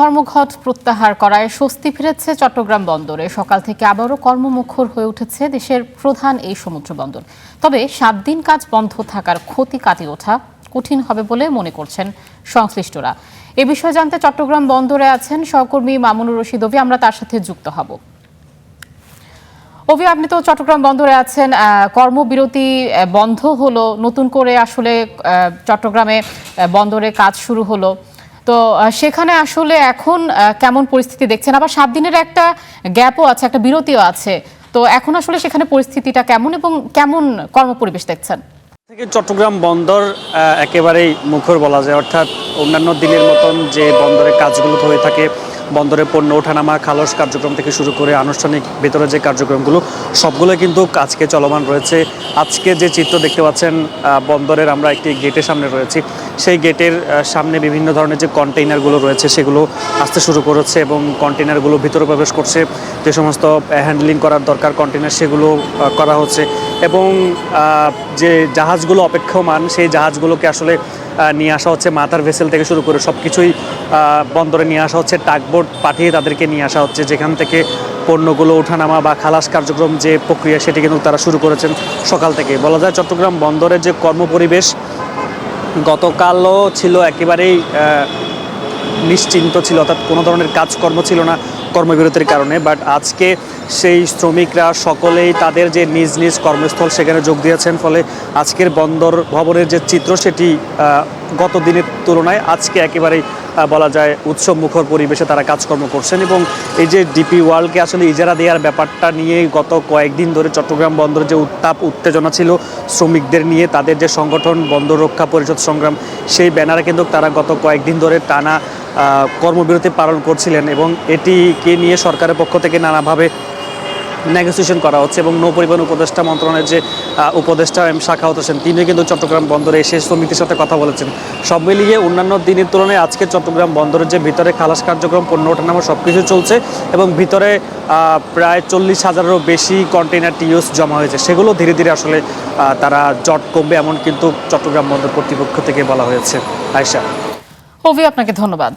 ধর্মঘট প্রত্যাহার করায় স্বস্তি ফিরেছে চট্টগ্রাম বন্দরে। সকাল থেকে আবারও কর্মমুখর হয়ে উঠেছে দেশের প্রধান এই সমুদ্র বন্দর। তবে 7 দিন কাজ বন্ধ থাকার ক্ষতি কাটিয়ে ওঠা কঠিন হবে বলে মনে করছেন সংশ্লিষ্টরা। এ বিষয়ে জানতে চট্টগ্রাম বন্দরে আছেন সহকর্মী মামুনুর রশিদ অভি, আমরা তার সাথে যুক্ত হব। অভি, আপনি তো চট্টগ্রাম বন্দরে আছেন, কর্মবিরতি বন্ধ হলো, নতুন করে আসলে চট্টগ্রামে বন্দরে কাজ শুরু হলো, তো সেখানে আসলে এখন কেমন পরিস্থিতি দেখছেন? আবার 7 দিনের একটা গ্যাপও আছে, একটা বিরতিও আছে, তো এখন আসলে সেখানে পরিস্থিতিটা কেমন এবং কেমন কর্মপরিবেশ দেখছেন? থেকে চট্টগ্রাম বন্দর একেবারেই মুখর বলা যায়, অর্থাৎ অন্যান্য দিনের মতন যে বন্দরের কাজগুলো হয়ে থাকে, বন্দরে পণ্য ওঠানামা, খালাস কার্যক্রম থেকে শুরু করে আনুষ্ঠানিক ভেতরে যে কার্যক্রমগুলো সবগুলো কিন্তু আজকে চলমান রয়েছে। আজকে যে চিত্র দেখতে পাচ্ছেন বন্দরের, আমরা একটি গেটের সামনে রয়েছি, সেই গেটের সামনে বিভিন্ন ধরনের যে কন্টেইনারগুলো রয়েছে সেগুলো আসতে শুরু করেছে এবং কন্টেইনারগুলো ভিতরে প্রবেশ করছে। যে সমস্ত হ্যান্ডলিং করার দরকার কন্টেইনার সেগুলো করা হচ্ছে এবং যে জাহাজগুলো অপেক্ষমান সেই জাহাজগুলোকে আসলে নিয়ে আসা হচ্ছে। মাথার ভেসেল থেকে শুরু করে সব কিছুই বন্দরে নিয়ে আসা হচ্ছে, টাগবোট পাঠিয়ে তাদেরকে নিয়ে আসা হচ্ছে, যেখান থেকে পণ্যগুলো ওঠানামা বা খালাস কার্যক্রম যে প্রক্রিয়া সেটি কিন্তু তারা শুরু করেছেন সকাল থেকে। বলা যায় চট্টগ্রাম বন্দরের যে কর্মপরিবেশ গতকালও ছিল একেবারেই নিশ্চিন্ত ছিল, অর্থাৎ কোনো ধরনের কাজকর্ম ছিল না কর্মবিরতির কারণে। বাট আজকে সেই শ্রমিকরা সকলেই তাদের যে নিজ নিজ কর্মস্থল সেখানে যোগ দিয়েছেন, ফলে আজকের বন্দর ভবনের যে চিত্র সেটি গত দিনের তুলনায় আজকে একেবারেই বলা যায় উৎসব মুখর পরিবেশে তারা কাজকর্ম করছেন। এবং এই যে ডিপি ওয়ার্ল্ডকে আসলে ইজারা দেওয়ার ব্যাপারটা নিয়ে গত কয়েকদিন ধরে চট্টগ্রাম বন্দরের যে উত্তাপ উত্তেজনা ছিল শ্রমিকদের নিয়ে, তাদের যে সংগঠন বন্দর রক্ষা পরিষদ সংগ্রাম, সেই ব্যানারে কিন্তু তারা গত কয়েকদিন ধরে টানা কর্মবিরতি পালন করছিলেন এবং এটিকে নিয়ে সরকারের পক্ষ থেকে নানাভাবে নেগোসিয়েশন করা হচ্ছে। এবং নৌ পরিবহন উপদেষ্টা মন্ত্রণালয়ের যে উপদেষ্টা শাখাওয়াত হোসেন, তিনিও কিন্তু চট্টগ্রাম বন্দরে এসে শ্রমিকদের সাথে কথা বলেছেন। সব মিলিয়ে অন্যান্য দিনের তুলনায় আজকে চট্টগ্রাম বন্দরের যে ভিতরে খালাস কার্যক্রম, পণ্য ওঠানামা সব কিছু চলছে এবং ভিতরে প্রায় 40,000-এরও বেশি কন্টেইনার টিওস জমা হয়েছে, সেগুলো ধীরে ধীরে আসলে তারা জট কমবে এমন কিন্তু চট্টগ্রাম বন্দর কর্তৃপক্ষ থেকে বলা হয়েছে। আয়েশা। অভি, আপনাকে ধন্যবাদ।